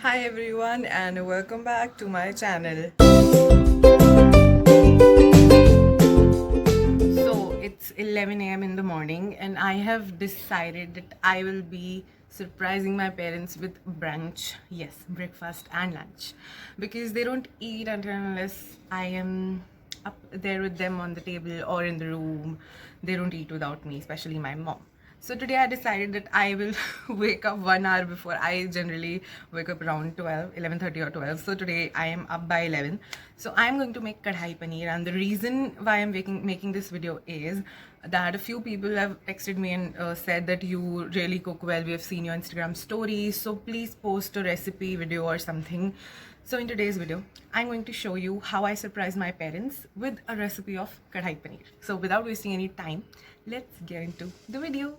Hi everyone and welcome back to my channel. So it's 11 a.m. in the morning and I have decided that I will be surprising my parents with brunch. Yes, breakfast and lunch, because they don't eat until unless I am up there with them on the table or in the room. They don't eat without me, especially my mom. So today I decided that I will wake up 1 hour before. I generally wake up around 11:30 or 12. So today I am up by 11. So I'm going to make kadhai paneer, and the reason why I'm making this video is that a few people have texted me and said that you really cook well. We have seen your Instagram stories. So please post a recipe video or something. So in today's video, I'm going to show you how I surprised my parents with a recipe of kadhai paneer. So without wasting any time, let's get into the video.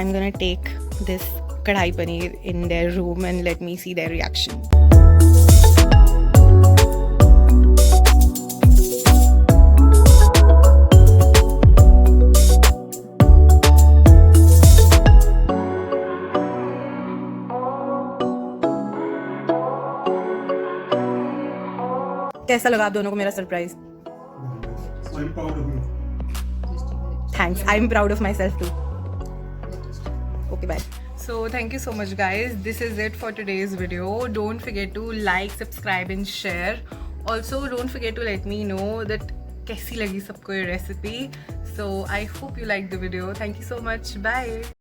I'm gonna take this kadhai paneer in their room and let me see their reaction. कैसा लगा आप दोनों को मेरा surprise? I'm proud of you. Thanks. I'm proud of myself too. Okay, bye. So thank you so much guys. This is it for today's video. Don't forget to like, subscribe and share. Also don't forget to let me know that कैसी लगी सबको ये recipe. So I hope you liked the video. Thank you so much. Bye.